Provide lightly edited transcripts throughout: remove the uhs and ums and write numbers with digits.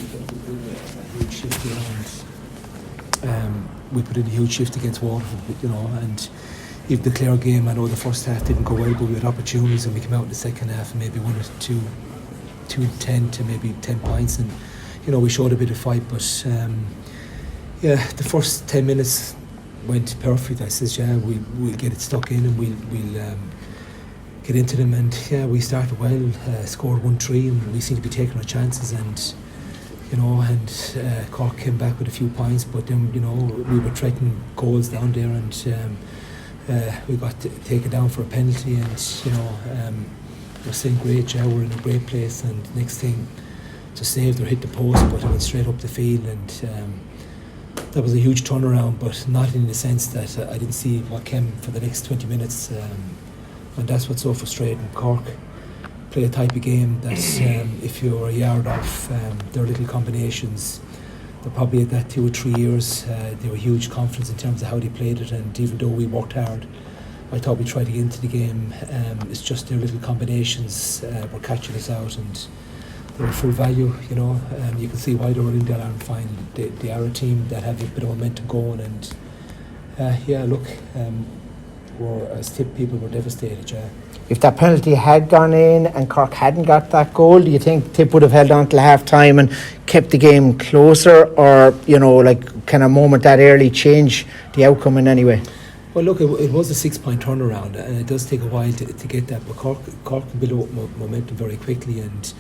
a huge shift here, and we put in a huge shift against Waterford, and even the Clare game, I know the first half didn't go well, but we had opportunities and we came out in the second half and maybe won it 2-10 to maybe 10 points, and we showed a bit of fight, but the first 10 minutes went perfect. I says, we'll get it stuck in and we'll get into them, and we started well, scored 1-3, and we seemed to be taking our chances, and Cork came back with a few points, but then we were threatening goals down there, and we got taken down for a penalty, and we're saying great, we're in a great place, and next thing to save or hit the post, but it went straight up the field, and that was a huge turnaround, but not in the sense that I didn't see what came for the next 20 minutes, and that's what's so frustrating. Cork play a type of game that if you're a yard off their little combinations, they're probably at that 2 or 3 years, they were huge confidence in terms of how they played it, and even though we worked hard, I thought we tried to get into the game. It's just their little combinations were catching us out, and they were full value. You can see why they were in the All-Ireland final. They are a team that have a bit of momentum going, and as Tip people were devastated. If that penalty had gone in and Cork hadn't got that goal, do you think Tip would have held on till half time and kept the game closer, or can a moment that early change the outcome in any way? Well, look, it was a 6-point turnaround, and it does take a while to get that, but Cork can build up momentum very quickly, and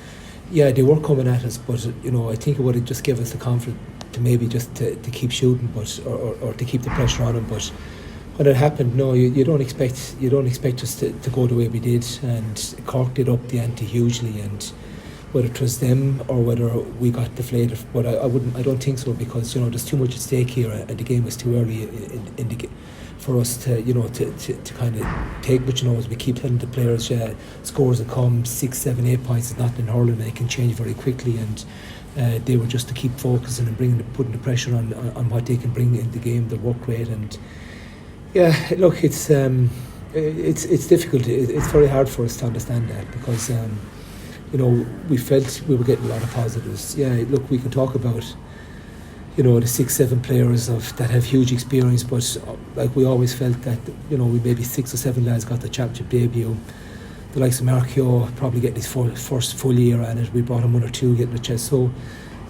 they were coming at us, but I think it would have just given us the confidence to maybe just to keep shooting, but or to keep the pressure on them. But when it happened, no, you don't expect us to go the way we did, and Cork did up the ante hugely, and whether it was them or whether we got deflated, but I don't think so, because there's too much at stake here, and the game was too early in the game for us to kind of take. But as we keep telling the players, scores will come, 6, 7, 8 points is not in hurling, and it can change very quickly, and they were just to keep focusing and putting the pressure on what they can bring in the game. They work great, and look, it's difficult. It's very hard for us to understand that, because we felt we were getting a lot of positives. Look, we can talk about the 6, 7 players that have huge experience, but we always felt that we maybe 6 or 7 lads got the championship debut. The likes of Marcio probably getting his first full year at it. We brought him 1 or 2 getting the chest. So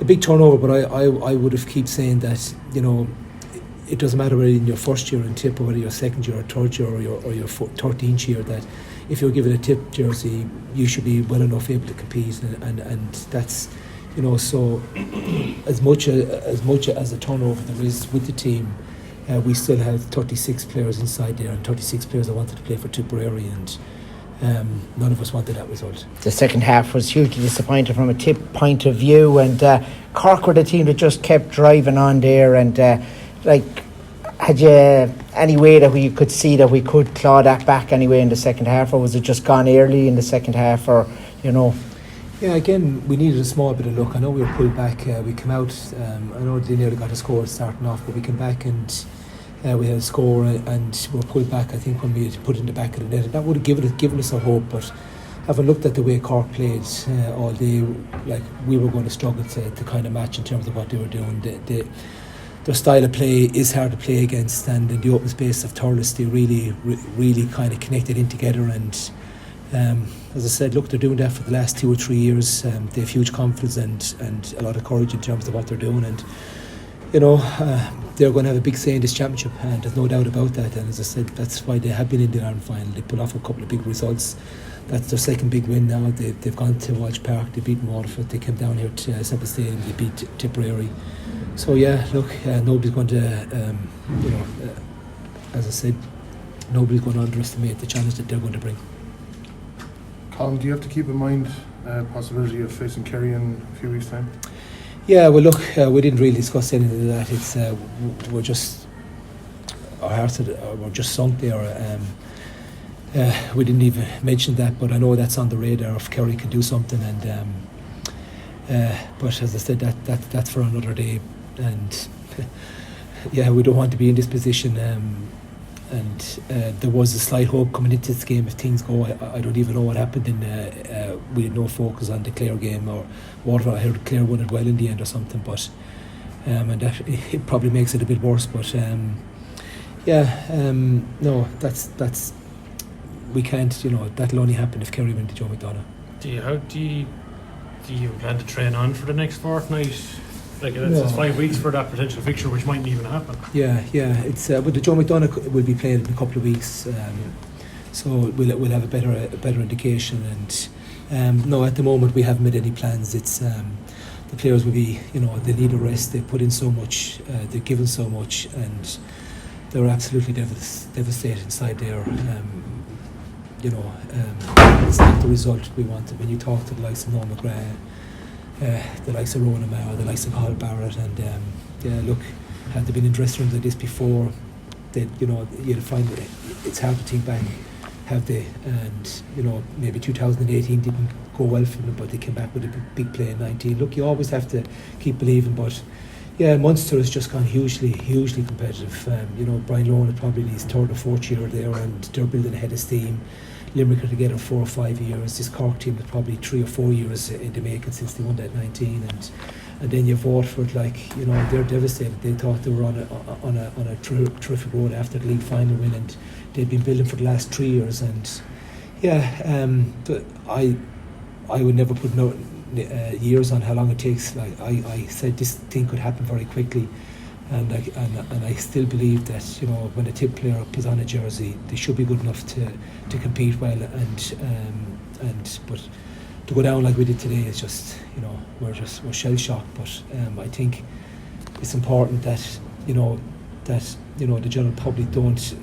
a big turnover, but I would have keep saying that it doesn't matter whether in your first year in Tip or whether your second year or third year or your 13th year, that if you're given a Tip jersey, you should be well enough able to compete, and that's so as much as a turnover there is with the team, we still have 36 players inside there, and 36 players that wanted to play for Tipperary, and none of us wanted that result. The second half was hugely disappointing from a Tip point of view, and Cork were the team that just kept driving on there, and had you any way that we could see that we could claw that back anyway in the second half, or was it just gone early in the second half, or again, we needed a small bit of luck. I know we were pulled back. We came out, I know they nearly got a score starting off, but we came back and we had a score, and we were pulled back, I think, when we had put it in the back of the net. And that would have given us a hope, but having looked at the way Cork played all day, we were going to struggle to kind of match in terms of what they were doing. Their style of play is hard to play against, and in the open space of Thurles, they really kind of connected in together, and as I said, look, they're doing that for the last 2 or 3 years. They have huge confidence and a lot of courage in terms of what they're doing, and they're going to have a big say in this championship, and there's no doubt about that. And as I said, that's why they have been in the Ireland final. They pulled off a couple of big results. That's their second big win now. They've gone to Walsh Park, they've beaten Waterford, they came down here to Semple Stadium, they beat Tipperary. So nobody's going to as I said, nobody's going to underestimate the challenge that they're going to bring. Colm, do you have to keep in mind possibility of facing Kerry in a few weeks' time? Yeah, well, look, we didn't really discuss anything of that. It's we're just our hearts were just sunk there. We didn't even mention that, but I know that's on the radar if Kerry can do something. And but as I said, that's for another day. And we don't want to be in this position. there was a slight hope coming into this game if things go. I don't even know what happened we had no focus on the Clare game or Waterford. I heard Clare won it well in the end or something, but and that it probably makes it a bit worse. But no, that's we can't. That'll only happen if Kerry win to Joe McDonagh. Do you plan to train on for the next fortnight? Like it's 5 weeks for that potential fixture, which mightn't even happen. Yeah. It's but the Joe McDonagh will be playing in a couple of weeks, so we'll have a better indication. And no, at the moment we haven't made any plans. It's the players will be, they need a rest. They've put in so much, they've given so much, and they're absolutely devastated inside there. It's not the result we wanted. When you talk to the likes of Noel McGrath, the likes of Rowan Amara, the likes of Colm Bonnar, and look, had they been in dressing rooms like this before, you'd find it's hard to think back. Have they? And maybe 2018 didn't go well for them, but they came back with a big play in 19. Look, you always have to keep believing, but yeah, Munster has just gone hugely competitive. Brian Lohan is probably his third or fourth year there, and they're building ahead of steam. Limerick are together 4 or 5 years. This Cork team is probably 3 or 4 years in the making since they won that 19, and then you've Waterford, they're devastated. They thought they were on a terrific road after the league final win, and they've been building for the last 3 years. And I would never put years on how long it takes. Like I said, this thing could happen very quickly, and I still believe that when a Tip player puts on a jersey, they should be good enough to compete well. But to go down like we did today is just we're shell shocked. But I think it's important that the general public don't.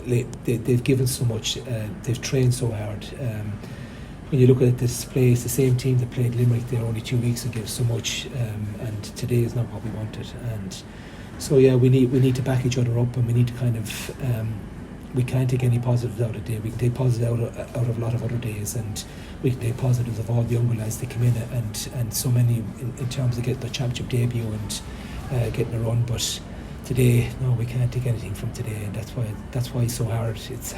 They've given so much. They've trained so hard. When you look at the display, it's the same team that played Limerick there only 2 weeks ago, so much, and today is not what we wanted. And so we need to back each other up, and we need to kind of we can't take any positives out of the day. We can take positives out of a lot of other days, and we can take positives of all the younger lads that come in, and so many in terms of getting their championship debut and getting a run. But today, no, we can't take anything from today, and that's why it's so hard. It's